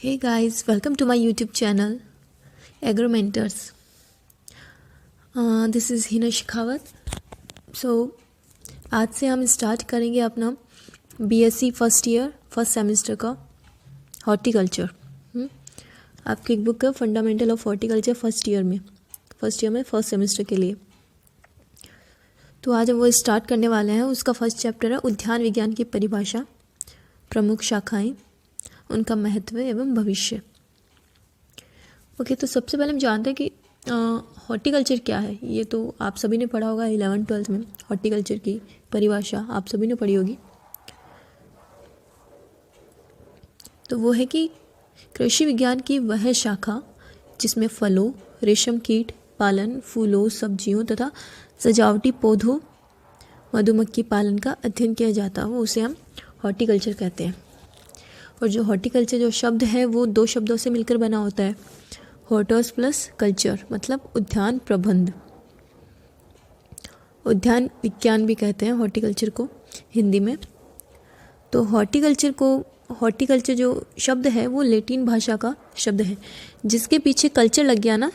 Hey guys, welcome to my YouTube channel, Agro Mentors. This is Hina Shekhawat. So, आज से हम start करेंगे अपना BSc first year first semester का horticulture. आपकी एक बुक है fundamental of horticulture first year में फर्स्ट सेमेस्टर के लिए। तो आज हम वो स्टार्ट करने वाले हैं। उसका फर्स्ट चैप्टर है उद्यान विज्ञान की परिभाषा, प्रमुख शाखाएं, उनका महत्व एवं भविष्य। ओके, तो सबसे पहले हम जानते हैं कि हॉर्टिकल्चर क्या है। ये तो आप सभी ने पढ़ा होगा 11th-12th में। हॉर्टिकल्चर की परिभाषा आप सभी ने पढ़ी होगी। तो वो है कि कृषि विज्ञान की वह शाखा जिसमें फलों, रेशम कीट पालन, फूलों, सब्जियों तथा सजावटी पौधों, मधुमक्खी पालन का अध्ययन किया जाता है, वो उसे हम हॉर्टिकल्चर कहते हैं। और जो हॉर्टिकल्चर जो शब्द है वो दो शब्दों से मिलकर बना होता है, हॉर्टस प्लस कल्चर, मतलब उद्यान प्रबंध। उद्यान विज्ञान भी कहते हैं हॉर्टिकल्चर को हिंदी में। तो हॉर्टिकल्चर जो शब्द है वो लैटिन भाषा का शब्द है। जिसके पीछे कल्चर लग गया ना,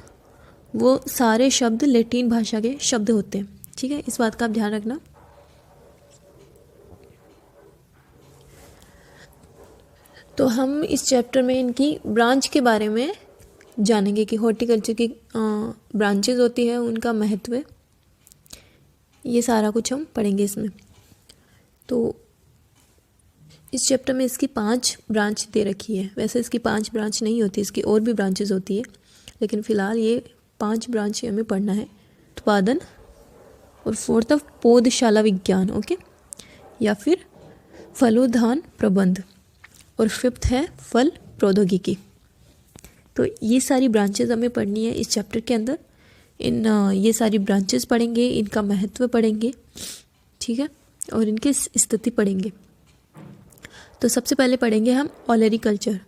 वो सारे शब्द लैटिन भाषा के शब्द होते हैं। ठीक है, इस बात का आप ध्यान रखना। तो हम इस चैप्टर में इनकी ब्रांच के बारे में जानेंगे कि हॉर्टिकल्चर की ब्रांचेस होती है, उनका महत्व, ये सारा कुछ हम पढ़ेंगे इसमें। तो इस चैप्टर में इसकी 5 ब्रांच दे रखी है। वैसे इसकी 5 ब्रांच नहीं होती, इसकी और भी ब्रांचेस होती है, लेकिन फ़िलहाल ये 5 ब्रांच हमें पढ़ना है। उत्पादन, और 4th पौधशाला विज्ञान, ओके, या फिर फलोद्यान प्रबंध, और 5th है फल प्रौद्योगिकी। तो ये सारी ब्रांचेस हमें पढ़नी है इस चैप्टर के अंदर। ये सारी ब्रांचेस पढ़ेंगे, इनका महत्व पढ़ेंगे, ठीक है, और इनकी स्थिति पढ़ेंगे। तो सबसे पहले पढ़ेंगे हम ओलेरीकल्चर,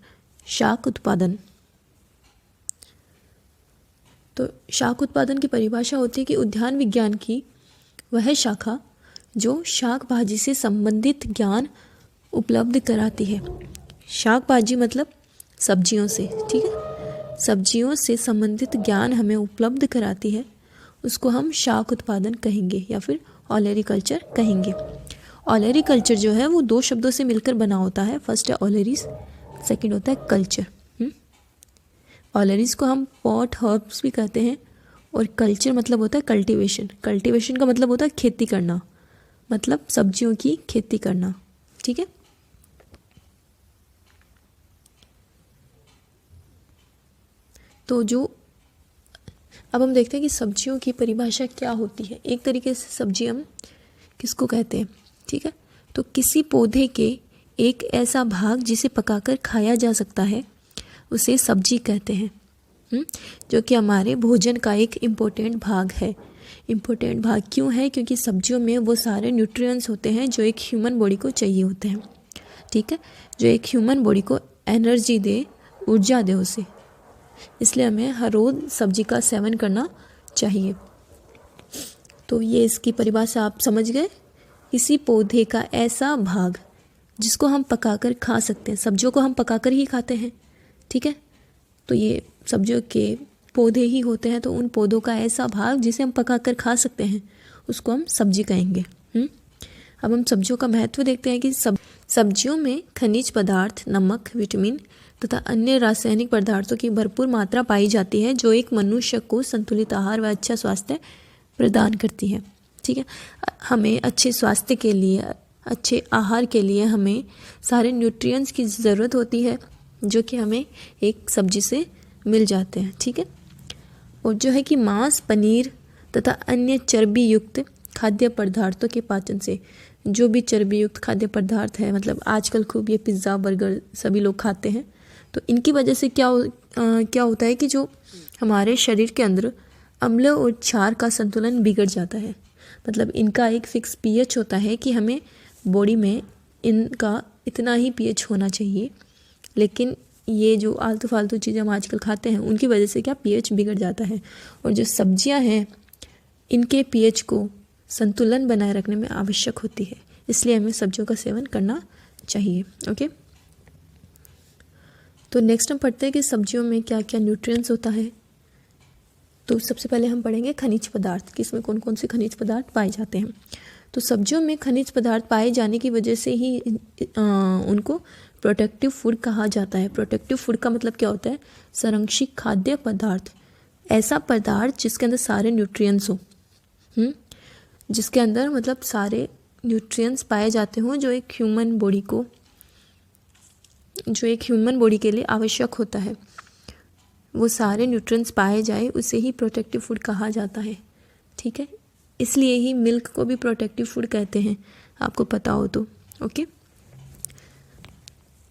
शाक उत्पादन। तो शाक उत्पादन की परिभाषा होती है कि उद्यान विज्ञान की वह शाखा जो शाक भाजी से संबंधित ज्ञान उपलब्ध कराती है। शाक भाजी मतलब सब्जियों से, ठीक है, सब्जियों से संबंधित ज्ञान हमें उपलब्ध कराती है, उसको हम शाक उत्पादन कहेंगे या फिर ओलेरीकल्चर कहेंगे। ओलेरीकल्चर जो है वो 2 शब्दों से मिलकर बना होता है। फर्स्ट है ओलेरीज, सेकंड होता है कल्चर। ओलेरीज को हम पॉट हर्ब्स भी कहते हैं, और कल्चर मतलब होता है कल्टीवेशन। कल्टीवेशन का मतलब होता है खेती करना, मतलब सब्जियों की खेती करना, ठीक है। तो अब हम देखते हैं कि सब्जियों की परिभाषा क्या होती है। एक तरीके से सब्जी हम किसको कहते हैं, ठीक है। तो किसी पौधे के एक ऐसा भाग जिसे पकाकर खाया जा सकता है, उसे सब्जी कहते हैं, जो कि हमारे भोजन का एक इम्पोर्टेंट भाग है। इम्पोर्टेंट भाग क्यों है? क्योंकि सब्जियों में वो सारे न्यूट्रिएंट्स होते हैं जो एक ह्यूमन बॉडी को चाहिए होते हैं, ठीक है, जो एक ह्यूमन बॉडी को एनर्जी दे, ऊर्जा दे उसे। इसलिए हमें हर रोज़ सब्जी का सेवन करना चाहिए। तो ये इसकी परिभाषा आप समझ गए। किसी पौधे का ऐसा भाग जिसको हम पकाकर खा सकते हैं। सब्जियों को हम पकाकर ही खाते हैं, ठीक है, तो ये सब्जियों के पौधे ही होते हैं। तो उन पौधों का ऐसा भाग जिसे हम पकाकर खा सकते हैं, उसको हम सब्जी कहेंगे। अब हम सब्जियों का महत्व देखते हैं कि सब्जियों में खनिज पदार्थ, नमक, विटामिन तथा अन्य रासायनिक पदार्थों की भरपूर मात्रा पाई जाती है, जो एक मनुष्य को संतुलित आहार व अच्छा स्वास्थ्य प्रदान करती है, ठीक है। हमें अच्छे स्वास्थ्य के लिए, अच्छे आहार के लिए हमें सारे न्यूट्रिएंट्स की ज़रूरत होती है, जो कि हमें एक सब्जी से मिल जाते हैं, ठीक है। और जो है कि मांस, पनीर तथा अन्य चर्बी युक्त खाद्य पदार्थों के पाचन से, जो भी चर्बी युक्त खाद्य पदार्थ है, मतलब आजकल खूब ये पिज़्ज़ा, बर्गर सभी लोग खाते हैं, तो इनकी वजह से क्या होता है कि जो हमारे शरीर के अंदर अम्ल और क्षार का संतुलन बिगड़ जाता है। मतलब इनका एक फिक्स पीएच होता है कि हमें बॉडी में इनका इतना ही पीएच होना चाहिए, लेकिन ये जो आलतू फालतू चीज़ें हम आजकल खाते हैं, उनकी वजह से क्या पीएच बिगड़ जाता है। और जो सब्जियां हैं, इनके पीएच को संतुलन बनाए रखने में आवश्यक होती है, इसलिए हमें सब्जियों का सेवन करना चाहिए, ओके। तो नेक्स्ट हम पढ़ते हैं कि सब्जियों में क्या क्या न्यूट्रिएंट्स होता है। तो सबसे पहले हम पढ़ेंगे खनिज पदार्थ कि इसमें कौन कौन से खनिज पदार्थ पाए जाते हैं। तो सब्जियों में खनिज पदार्थ पाए जाने की वजह से ही उनको प्रोटेक्टिव फूड कहा जाता है। प्रोटेक्टिव फूड का मतलब क्या होता है? संरक्षित खाद्य पदार्थ, ऐसा पदार्थ जिसके अंदर सारे न्यूट्रिएंट्स हो, जिसके अंदर मतलब सारे न्यूट्रिएंट्स पाए जाते हों जो एक ह्यूमन बॉडी के लिए आवश्यक होता है, वो सारे न्यूट्रिएंट्स पाए जाए, उसे ही प्रोटेक्टिव फूड कहा जाता है। ठीक है, इसलिए ही मिल्क को भी प्रोटेक्टिव फूड कहते हैं, आपको पता हो तो। ओके,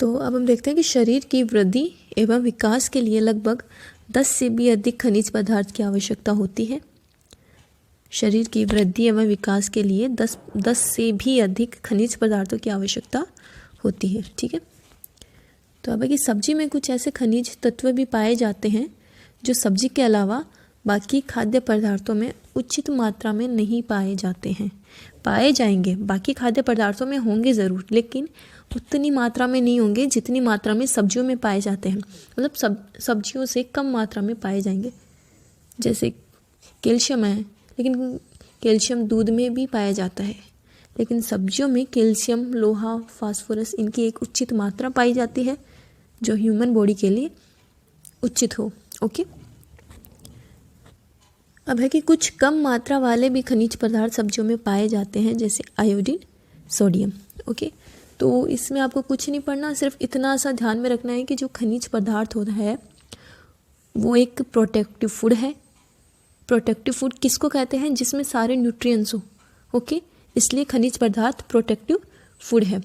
तो अब हम देखते हैं कि शरीर की वृद्धि एवं विकास के लिए लगभग 10 से भी अधिक खनिज पदार्थ की आवश्यकता होती है। शरीर की वृद्धि एवं विकास के लिए 10 से भी अधिक खनिज पदार्थों की आवश्यकता होती है। ठीक है, तो अब है कि सब्जी में कुछ ऐसे खनिज तत्व भी पाए जाते हैं जो सब्जी के अलावा बाकी खाद्य पदार्थों में उचित मात्रा में नहीं पाए जाते हैं। पाए जाएंगे, बाकी खाद्य पदार्थों में होंगे ज़रूर, लेकिन उतनी मात्रा में नहीं होंगे जितनी मात्रा में सब्जियों में पाए जाते हैं। मतलब सब्जियों से कम मात्रा में पाए जाएंगे। जैसे कैल्शियम है, लेकिन कैल्शियम दूध में भी पाया जाता है, लेकिन सब्जियों में कैल्शियम, लोहा, फास्फोरस इनकी एक उचित मात्रा पाई जाती है जो ह्यूमन बॉडी के लिए उचित हो। ओके, अब है कि कुछ कम मात्रा वाले भी खनिज पदार्थ सब्जियों में पाए जाते हैं, जैसे आयोडीन, सोडियम। ओके, तो इसमें आपको कुछ नहीं पढ़ना, सिर्फ इतना सा ध्यान में रखना है कि जो खनिज पदार्थ होता है वो एक प्रोटेक्टिव फूड है। प्रोटेक्टिव फूड किसको कहते हैं? जिसमें सारे न्यूट्रिएंट्स हो। ओके, इसलिए खनिज पदार्थ प्रोटेक्टिव फूड है।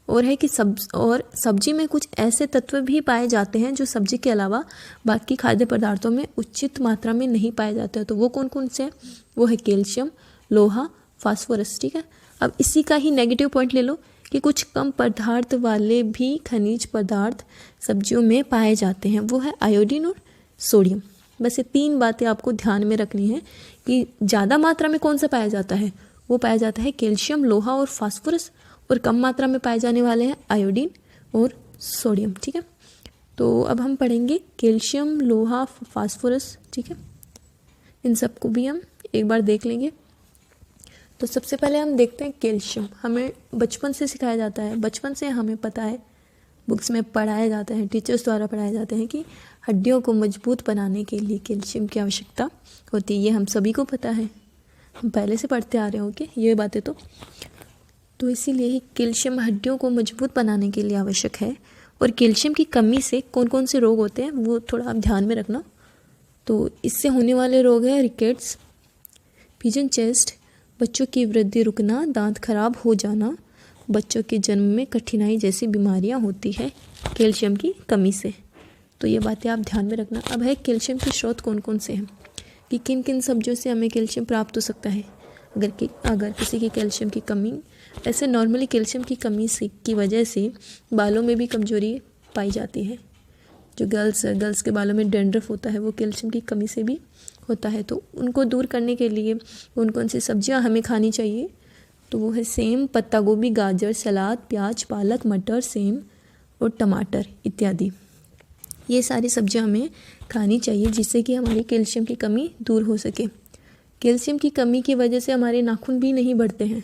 और है कि सब्जी में कुछ ऐसे तत्व भी पाए जाते हैं जो सब्जी के अलावा बाकी खाद्य पदार्थों में उचित मात्रा में नहीं पाए जाते हैं। तो वो कौन कौन से हैं? वो है कैल्शियम, लोहा, फास्फोरस। ठीक है, अब इसी का ही नेगेटिव पॉइंट ले लो कि कुछ कम पदार्थ वाले भी खनिज पदार्थ सब्जियों में पाए जाते हैं, वो है आयोडीन और सोडियम। बस ये 3 बातें आपको ध्यान में रखनी है कि ज़्यादा मात्रा में कौन सा पाया जाता है? वो पाया जाता है कैल्शियम, लोहा और फास्फोरस, और कम मात्रा में पाए जाने वाले हैं आयोडीन और सोडियम। ठीक है, तो अब हम पढ़ेंगे कैल्शियम, लोहा, फास्फोरस। ठीक है, इन सबको भी हम एक बार देख लेंगे। तो सबसे पहले हम देखते हैं कैल्शियम। हमें बचपन से सिखाया जाता है, बचपन से हमें पता है, बुक्स में पढ़ाया जाता है, टीचर्स द्वारा पढ़ाए जाते हैं कि हड्डियों को मजबूत बनाने के लिए कैल्शियम की आवश्यकता होती है। ये हम सभी को पता है, हम पहले से पढ़ते आ रहे हैं। ओके, ये बातें तो इसीलिए ही कैल्शियम हड्डियों को मजबूत बनाने के लिए आवश्यक है। और कैल्शियम की कमी से कौन कौन से रोग होते हैं वो थोड़ा आप ध्यान में रखना। तो इससे होने वाले रोग हैं रिकेट्स, पिजन चेस्ट, बच्चों की वृद्धि रुकना, दांत खराब हो जाना, बच्चों के जन्म में कठिनाई जैसी बीमारियां होती है कैल्शियम की कमी से। तो ये बातें आप ध्यान में रखना। अब है कैल्शियम के स्रोत कौन कौन से हैं, कि किन किन सब्जियों से हमें कैल्शियम प्राप्त हो सकता है। अगर किसी की कैल्शियम की कमी, ऐसे नॉर्मली कैल्शियम की कमी की वजह से बालों में भी कमजोरी पाई जाती है। जो गर्ल्स के बालों में डैंड्रफ होता है वो कैल्शियम की कमी से भी होता है। तो उनको दूर करने के लिए कौन कौन सी सब्जियां हमें खानी चाहिए? तो वो है सेम, पत्ता गोभी, गाजर, सलाद, प्याज, पालक, मटर, सेम और टमाटर इत्यादि। ये सारी सब्जियां हमें खानी चाहिए जिससे कि हमारी कैल्शियम की कमी दूर हो सके। कैल्शियम की कमी की वजह से हमारे नाखून भी नहीं बढ़ते हैं।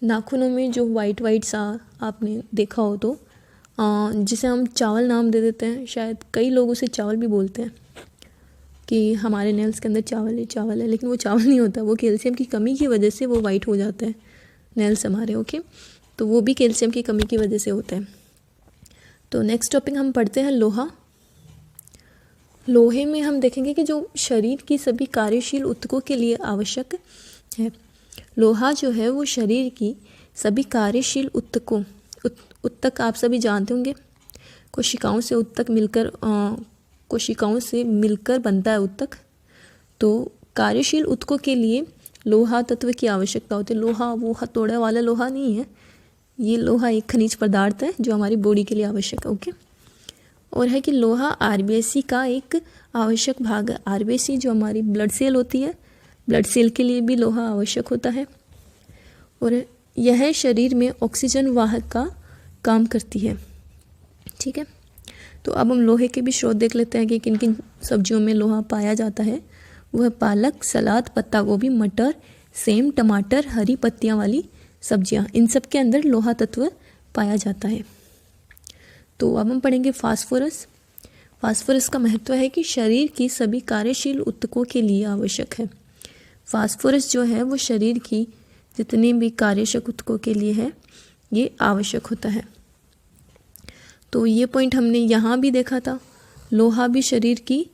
नाखूनों में जो वाइट सा आपने देखा हो तो जिसे हम चावल नाम दे देते हैं, शायद कई लोग उसे चावल भी बोलते हैं कि हमारे नेल्स के अंदर चावल है, लेकिन वो चावल नहीं होता, वो कैल्शियम की कमी की वजह से वो वाइट हो जाते हैं नेल्स हमारे। ओके, तो वो भी कैल्शियम की कमी की वजह से होता है। तो नेक्स्ट टॉपिक हम पढ़ते हैं लोहा। लोहे में हम देखेंगे कि जो शरीर की सभी कार्यशील ऊतकों के लिए आवश्यक है। लोहा जो है वो शरीर की सभी कार्यशील ऊतक आप सभी जानते होंगे, कोशिकाओं से मिलकर बनता है ऊतक। तो कार्यशील ऊतकों के लिए लोहा तत्व की आवश्यकता होती है। लोहा वो हथौड़े वाला लोहा नहीं है, ये लोहा एक खनिज पदार्थ है जो हमारी बॉडी के लिए आवश्यक है। ओके, और है कि लोहा आरबीसी का एक आवश्यक भाग है। आरबीसी जो हमारी ब्लड सेल होती है, ब्लड सेल के लिए भी लोहा आवश्यक होता है। और यह शरीर में ऑक्सीजन वाहक का काम करती है। ठीक है, तो अब हम लोहे के भी स्रोत देख लेते हैं कि किन किन सब्जियों में लोहा पाया जाता है। वह पालक, सलाद, पत्ता गोभी, मटर, सेम, टमाटर, हरी पत्तियां वाली सब्जियां, इन सब के अंदर लोहा तत्व पाया जाता है। तो अब हम पढ़ेंगे फास्फोरस। फास्फोरस का महत्व है कि शरीर की सभी कार्यशील ऊतकों के लिए आवश्यक है। फास्फोरस जो है वो शरीर की जितनी भी कार्यशील ऊतकों के लिए है, ये आवश्यक होता है। तो ये पॉइंट हमने यहाँ भी देखा था। लोहा भी शरीर की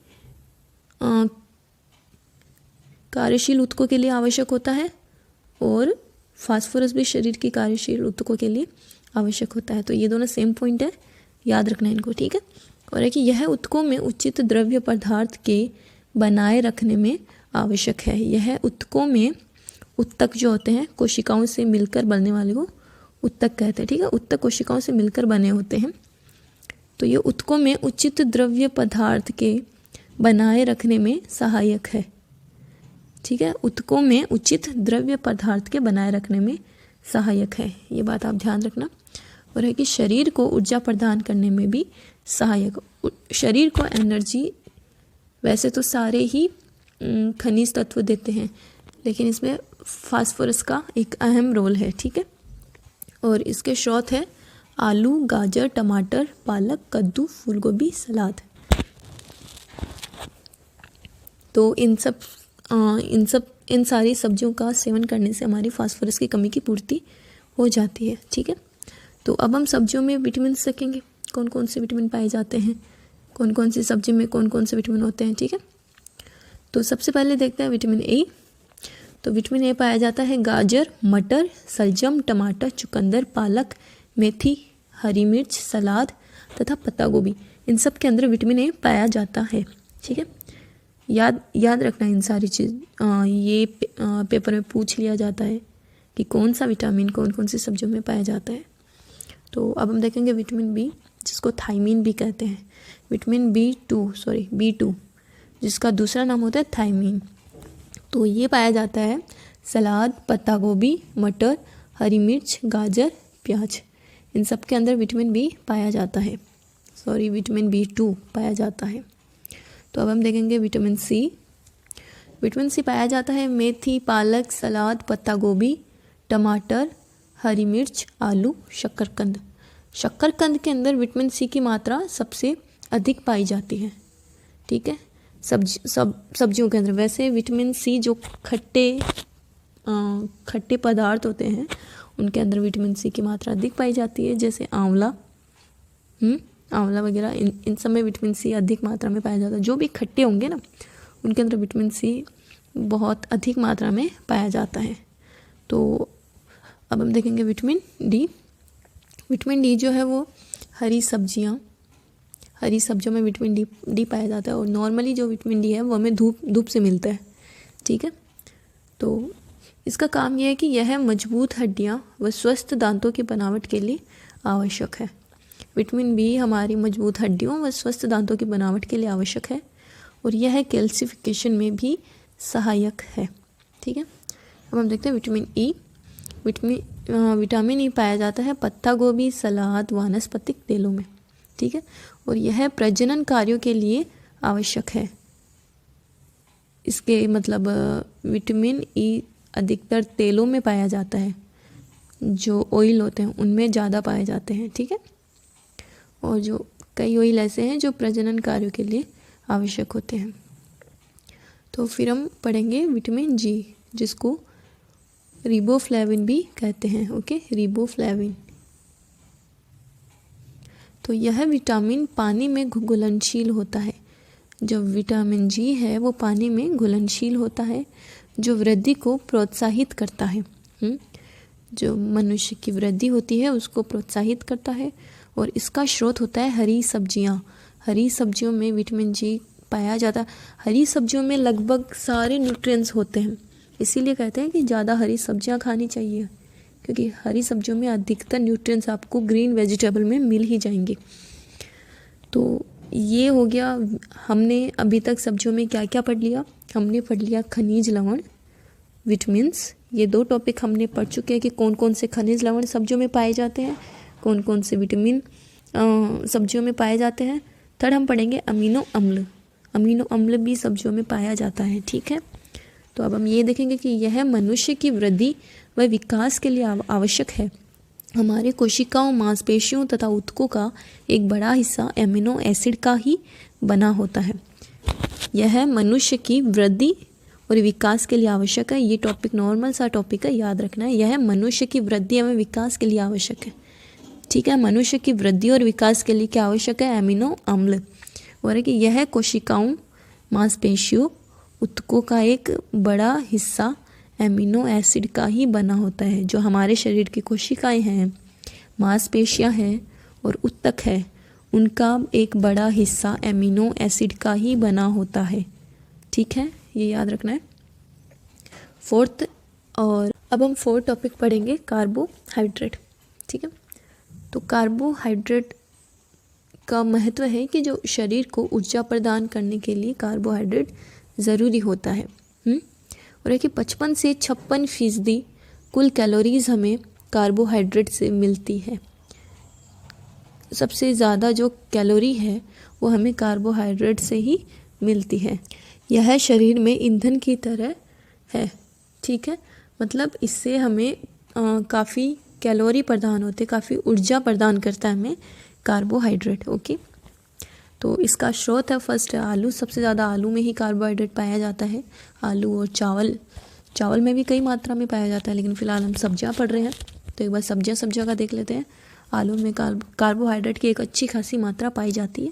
कार्यशील ऊतकों के लिए आवश्यक होता है और फास्फोरस भी शरीर की कार्यशील ऊतकों के लिए आवश्यक होता है। तो ये दोनों सेम पॉइंट है, याद रखना इनको, ठीक है। और है कि यह ऊतकों में उचित द्रव्य पदार्थ के बनाए रखने में आवश्यक है। यह ऊतकों में, ऊतक जो होते हैं कोशिकाओं से मिलकर बनने वाले को ऊतक कहते हैं, ठीक है। ऊतक कोशिकाओं से मिलकर बने होते हैं। तो ये ऊतकों में उचित द्रव्य पदार्थ के बनाए रखने में सहायक है, ठीक है। ऊतकों में उचित द्रव्य पदार्थ के बनाए रखने में सहायक है, ये बात आप ध्यान रखना। और है कि शरीर को ऊर्जा प्रदान करने में भी सहायक। शरीर को एनर्जी वैसे तो सारे ही खनिज तत्व देते हैं, लेकिन इसमें फास्फोरस का एक अहम रोल है, ठीक है। और इसके स्रोत है आलू, गाजर, टमाटर, पालक, कद्दू, फूलगोभी, सलाद। तो इन सारी सब्जियों का सेवन करने से हमारी फास्फोरस की कमी की पूर्ति हो जाती है, ठीक है। तो अब हम सब्जियों में विटामिन देखेंगे, कौन कौन से विटामिन पाए जाते हैं, कौन कौन सी सब्जी में कौन कौन से विटामिन होते हैं, ठीक है। तो सबसे पहले देखते हैं विटामिन ए। तो विटामिन ए पाया जाता है गाजर, मटर, सलजम, टमाटर, चुकंदर, पालक, मेथी, हरी मिर्च, सलाद तथा पत्ता गोभी, इन सब के अंदर विटामिन ए पाया जाता है, ठीक है। याद रखना इन सारी चीज़, ये पेपर में पूछ लिया जाता है कि कौन सा विटामिन कौन कौन सी सब्जियों में पाया जाता है। तो अब हम देखेंगे विटामिन बी, जिसको थायमीन भी कहते हैं। विटामिन B2 जिसका दूसरा नाम होता है थायमीन। तो ये पाया जाता है सलाद, पत्ता गोभी, मटर, हरी मिर्च, गाजर, प्याज, इन सब के अंदर विटामिन बी पाया जाता है। विटामिन B2 पाया जाता है। तो अब हम देखेंगे विटामिन सी। विटामिन सी पाया जाता है मेथी, पालक, सलाद, पत्ता गोभी, टमाटर, हरी मिर्च, आलू, शक्करकंद। शक्करकंद के अंदर विटामिन सी की मात्रा सबसे अधिक पाई जाती है, ठीक है। सब्जियों के अंदर वैसे विटामिन सी जो खट्टे पदार्थ होते हैं उनके अंदर विटामिन सी की मात्रा अधिक पाई जाती है, जैसे आंवला वगैरह, इन सब में विटामिन सी अधिक मात्रा में पाया जाता है। जो भी खट्टे होंगे ना उनके अंदर विटामिन सी बहुत अधिक मात्रा में पाया जाता है। तो अब हम देखेंगे विटामिन डी। विटामिन डी जो है वो हरी सब्जियों में विटामिन डी पाया जाता है। और नॉर्मली जो विटामिन डी है वो हमें धूप से मिलता है, ठीक है। तो इसका काम यह है कि यह मजबूत हड्डियां व स्वस्थ दांतों की बनावट के लिए आवश्यक है। विटामिन बी हमारी मजबूत हड्डियों व स्वस्थ दांतों की बनावट के लिए आवश्यक है और यह कैल्सिफिकेशन में भी सहायक है, ठीक है। अब हम देखते हैं विटामिन ई। विटामिन ई पाया जाता है पत्ता गोभी, सलाद, वानस्पतिक तेलों में, ठीक है। और यह प्रजनन कार्यों के लिए आवश्यक है। इसके मतलब विटामिन ई अधिकतर तेलों में पाया जाता है, जो ऑयल होते हैं उनमें ज़्यादा पाए जाते हैं, ठीक है। और जो कई ऑयल ऐसे हैं जो प्रजनन कार्यों के लिए आवश्यक होते हैं। तो फिर हम पढ़ेंगे विटामिन जी, जिसको रिबोफ्लेविन भी कहते हैं, ओके, रिबोफ्लेविन। तो यह विटामिन पानी में घुलनशील होता है। जो विटामिन जी है वो पानी में घुलनशील होता है, जो वृद्धि को प्रोत्साहित करता है। जो मनुष्य की वृद्धि होती है उसको प्रोत्साहित करता है। और इसका स्रोत होता है हरी सब्जियां। हरी सब्जियों में विटामिन जी पाया जाता है। हरी सब्जियों में लगभग सारे न्यूट्रिएंट्स होते हैं, इसीलिए कहते हैं कि ज़्यादा हरी सब्जियां खानी चाहिए, क्योंकि हरी सब्जियों में अधिकतर न्यूट्रिएंट्स आपको ग्रीन वेजिटेबल में मिल ही जाएंगे। तो ये हो गया, हमने अभी तक सब्जियों में क्या क्या पढ़ लिया। हमने पढ़ लिया खनिज लवण, विटामिन्स, ये 2 टॉपिक हमने पढ़ चुके हैं कि कौन कौन से खनिज लवण सब्जियों में पाए जाते हैं, कौन कौन से विटामिन सब्जियों में पाए जाते हैं। थर्ड हम पढ़ेंगे अमीनो अम्ल। अमीनो अम्ल भी सब्जियों में पाया जाता है, ठीक है। तो अब हम ये देखेंगे कि यह मनुष्य की वृद्धि व विकास के लिए आवश्यक है। हमारे कोशिकाओं, मांसपेशियों तथा ऊतकों का एक बड़ा हिस्सा एमिनो एसिड का ही बना होता है। यह मनुष्य की वृद्धि और विकास के लिए आवश्यक है। ये टॉपिक नॉर्मल सा टॉपिक है, याद रखना है। यह मनुष्य की वृद्धि एवं विकास के लिए आवश्यक है, ठीक है। मनुष्य की वृद्धि और विकास के लिए क्या आवश्यक है? एमिनो अम्ल। और है कि यह कोशिकाओं, मांसपेशियों, ऊतकों का एक बड़ा हिस्सा एमिनो एसिड का ही बना होता है। जो हमारे शरीर की कोशिकाएं हैं, मांसपेशियां हैं और ऊतक है, उनका एक बड़ा हिस्सा एमिनो एसिड का ही बना होता है, ठीक है। ये याद रखना है। फोर्थ, और अब हम फोर्थ टॉपिक पढ़ेंगे कार्बोहाइड्रेट, ठीक है। तो कार्बोहाइड्रेट का महत्व है कि जो शरीर को ऊर्जा प्रदान करने के लिए कार्बोहाइड्रेट ज़रूरी होता है। और है कि 55 से 56% कुल कैलोरीज हमें कार्बोहाइड्रेट से मिलती है। सबसे ज़्यादा जो कैलोरी है वो हमें कार्बोहाइड्रेट से ही मिलती है। यह शरीर में ईंधन की तरह है, ठीक है। मतलब इससे हमें काफ़ी कैलोरी प्रदान होते, काफ़ी ऊर्जा प्रदान करता है हमें कार्बोहाइड्रेट, ओके। तो इसका स्रोत है, फर्स्ट है आलू। सबसे ज़्यादा आलू में ही कार्बोहाइड्रेट पाया जाता है। आलू और चावल में भी कई मात्रा में पाया जाता है, लेकिन फ़िलहाल हम सब्जियां पढ़ रहे हैं तो एक बार सब्जियां का देख लेते हैं। आलू में कार्बोहाइड्रेट की एक अच्छी खासी मात्रा पाई जाती है।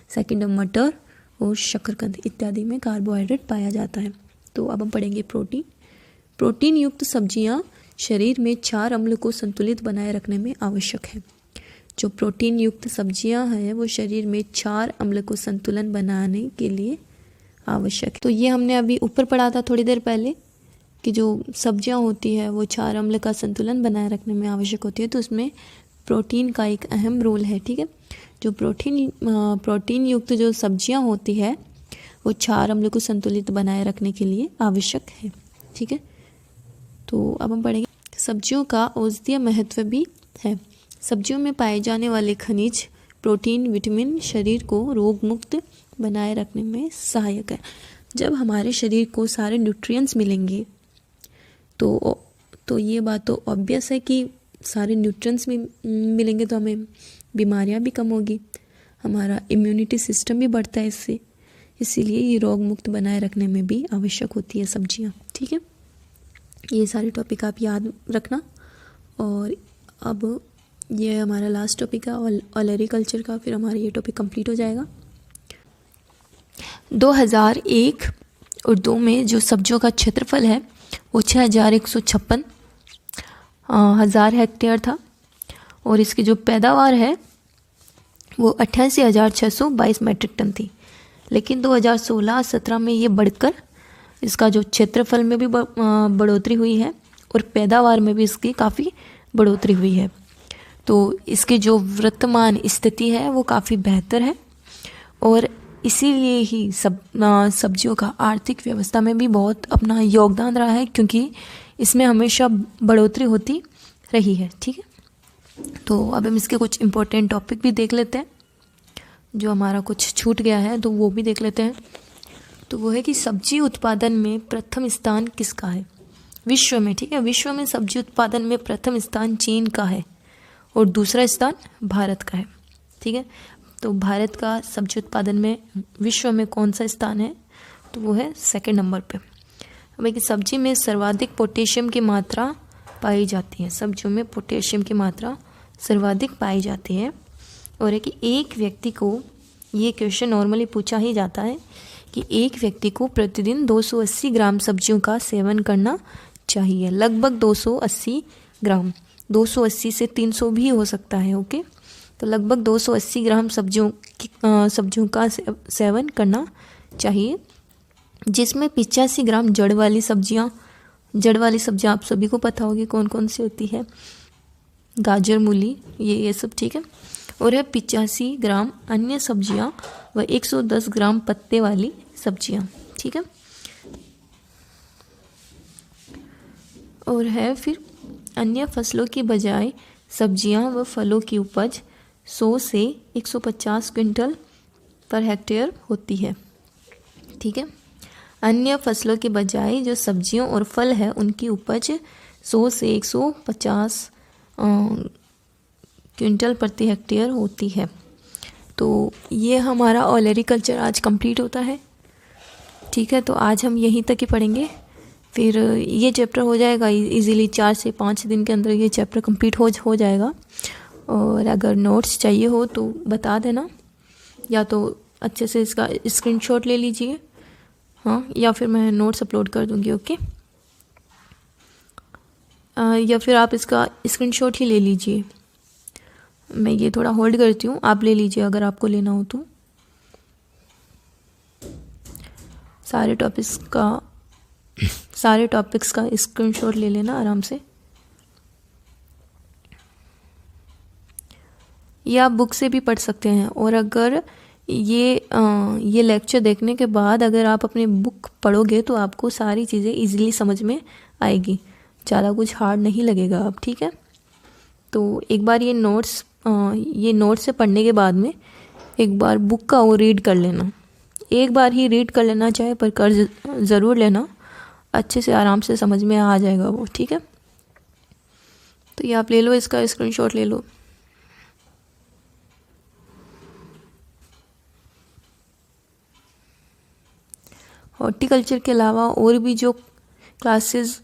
सेकंड है मटर और शकरकंद इत्यादि में कार्बोहाइड्रेट पाया जाता है। तो अब हम पढ़ेंगे प्रोटीन युक्त सब्जियां शरीर में क्षार अम्ल को संतुलित बनाए रखने में आवश्यक है। जो प्रोटीन युक्त सब्जियां हैं वो शरीर में क्षार अम्ल को संतुलन बनाने के लिए आवश्यक है। तो ये हमने अभी ऊपर पढ़ा था थोड़ी देर पहले कि जो सब्जियां होती है वो क्षार अम्ल का संतुलन बनाए रखने में आवश्यक होती है। तो उसमें प्रोटीन का एक अहम रोल है, ठीक है। जो प्रोटीन युक्त जो सब्जियां होती है वो क्षार अम्ल को संतुलित बनाए रखने के लिए आवश्यक है, ठीक है। तो अब हम पढ़ेंगे सब्जियों का औषधीय महत्व भी है। सब्जियों में पाए जाने वाले खनिज, प्रोटीन, विटामिन शरीर को रोग मुक्त बनाए रखने में सहायक है। जब हमारे शरीर को सारे न्यूट्रिएंट्स मिलेंगे तो ये बात तो ऑब्वियस है कि सारे न्यूट्रिएंट्स मिलेंगे तो हमें बीमारियां भी कम होगी, हमारा इम्यूनिटी सिस्टम भी बढ़ता है इससे। इसीलिए ये रोग मुक्त बनाए रखने में भी आवश्यक होती है सब्जियां, ठीक है। ये सारे टॉपिक आप याद रखना। और अब ये हमारा लास्ट टॉपिक है ओलेरीकल्चर का, फिर हमारा ये टॉपिक कंप्लीट हो जाएगा। 2001 और 2 में जो सब्जियों का क्षेत्रफल है वो 6156 हज़ार हेक्टेयर था और इसकी जो पैदावार है वो 88,622 मैट्रिक टन थी। लेकिन 2016-17 में ये बढ़कर इसका जो क्षेत्रफल में भी बढ़ोतरी हुई है और पैदावार में भी इसकी काफ़ी बढ़ोतरी हुई है। तो इसकी जो वर्तमान स्थिति है वो काफ़ी बेहतर है और इसीलिए ही सब्जियों का आर्थिक व्यवस्था में भी बहुत अपना योगदान रहा है, क्योंकि इसमें हमेशा बढ़ोतरी होती रही है, ठीक है। तो अब हम इसके कुछ इम्पोर्टेंट टॉपिक भी देख लेते हैं, जो हमारा कुछ छूट गया है तो वो भी देख लेते हैं। तो वो है कि सब्जी उत्पादन में प्रथम स्थान किसका है विश्व में, ठीक है। विश्व में सब्जी उत्पादन में प्रथम स्थान चीन का है और दूसरा स्थान भारत का है, ठीक है। तो भारत का सब्जी उत्पादन में विश्व में कौन सा स्थान है? तो वो है 2nd नंबर पे। अब एक सब्जी में सर्वाधिक पोटेशियम की मात्रा पाई जाती है। सब्जियों में पोटेशियम की मात्रा सर्वाधिक पाई जाती है। और है कि एक व्यक्ति को, ये क्वेश्चन नॉर्मली पूछा ही जाता है कि एक व्यक्ति को प्रतिदिन 280 ग्राम सब्जियों का सेवन करना चाहिए। लगभग 280 ग्राम, 280 से 300 भी हो सकता है, ओके। तो लगभग 280 ग्राम सब्जियों का सेवन करना चाहिए, जिसमें 85 ग्राम जड़ वाली सब्जियां आप सभी को पता होगी कौन कौन सी होती है, गाजर, मूली, ये सब, ठीक है। और है 85 ग्राम अन्य सब्जियां व 110 ग्राम पत्ते वाली सब्जियां, ठीक है। और है फिर अन्य फसलों की बजाय सब्जियां व फलों की उपज 100 से 150 क्विंटल पर हेक्टेयर होती है। ठीक है। अन्य फसलों के बजाय जो सब्जियों और फल है उनकी उपज 100 से 150 क्विंटल प्रति हेक्टेयर होती है। तो ये हमारा ऑल एग्रीकल्चर आज कंप्लीट होता है। ठीक है, तो आज हम यहीं तक ही पढ़ेंगे, फिर ये चैप्टर हो जाएगा इजीली 4 से 5 दिन के अंदर ये चैप्टर कंप्लीट हो जाएगा। और अगर नोट्स चाहिए हो तो बता देना, या तो अच्छे से इसका स्क्रीनशॉट ले लीजिए, हाँ, या फिर मैं नोट्स अपलोड कर दूँगी। ओके, या फिर आप इसका स्क्रीनशॉट ही ले लीजिए। मैं ये थोड़ा होल्ड करती हूँ, आप ले लीजिए अगर आपको लेना हो तो। सारे टॉपिक्स का स्क्रीनशॉट ले लेना आराम से। या आप बुक से भी पढ़ सकते हैं। और अगर ये लेक्चर देखने के बाद अगर आप अपनी बुक पढ़ोगे तो आपको सारी चीज़ें इजीली समझ में आएगी, ज़्यादा कुछ हार्ड नहीं लगेगा अब। ठीक है, तो एक बार ये नोट्स से पढ़ने के बाद में एक बार बुक का वो रीड कर लेना, एक बार ही रीड कर लेना, चाहे पर कर ज़रूर लेना, अच्छे से आराम से समझ में आ जाएगा वो। ठीक है, तो ये आप ले लो, इसका स्क्रीनशॉट ले लो। हॉर्टिकल्चर के अलावा और भी जो क्लासेस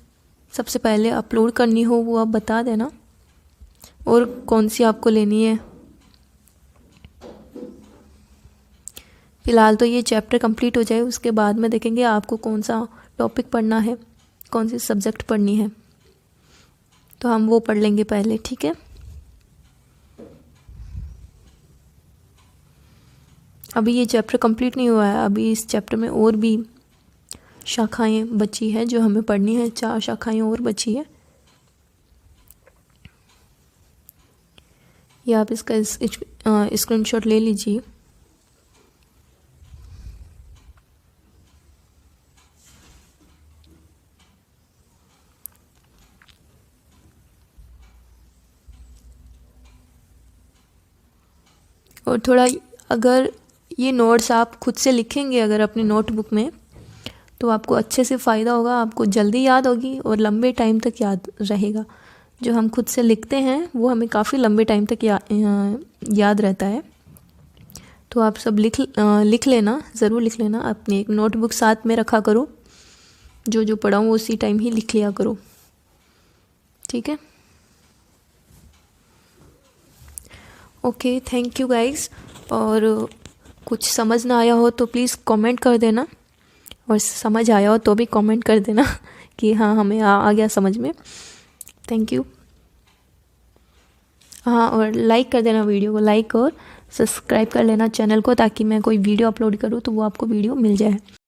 सबसे पहले अपलोड करनी हो वो आप बता देना, और कौन सी आपको लेनी है। फ़िलहाल तो ये चैप्टर कंप्लीट हो जाए, उसके बाद में देखेंगे आपको कौन सा टॉपिक पढ़ना है, कौन सी सब्जेक्ट पढ़नी है, तो हम वो पढ़ लेंगे पहले। ठीक है, अभी ये चैप्टर कंप्लीट नहीं हुआ है, अभी इस चैप्टर में और भी शाखाएं बची है जो हमें पढ़नी है, 4 शाखाएं और बची है। या आप इसका स्क्रीनशॉट ले लीजिए। और थोड़ा अगर ये नोट्स आप खुद से लिखेंगे अगर अपनी नोटबुक में, तो आपको अच्छे से फ़ायदा होगा, आपको जल्दी याद होगी और लंबे टाइम तक याद रहेगा। जो हम खुद से लिखते हैं वो हमें काफ़ी लंबे टाइम तक याद रहता है। तो आप सब लिख लेना, ज़रूर लिख लेना, अपनी एक नोटबुक साथ में रखा करो, जो पढ़ाऊँ उसी टाइम ही लिख लिया करो। ठीक है, ओके, थैंक यू गाइस। और कुछ समझ ना आया हो तो प्लीज़ कमेंट कर देना, और समझ आया हो तो भी कमेंट कर देना कि हाँ हमें आ गया समझ में। Thank you. हाँ, और लाइक कर देना वीडियो को, लाइक और सब्सक्राइब कर लेना चैनल को, ताकि मैं कोई वीडियो अपलोड करूँ तो वो आपको वीडियो मिल जाए।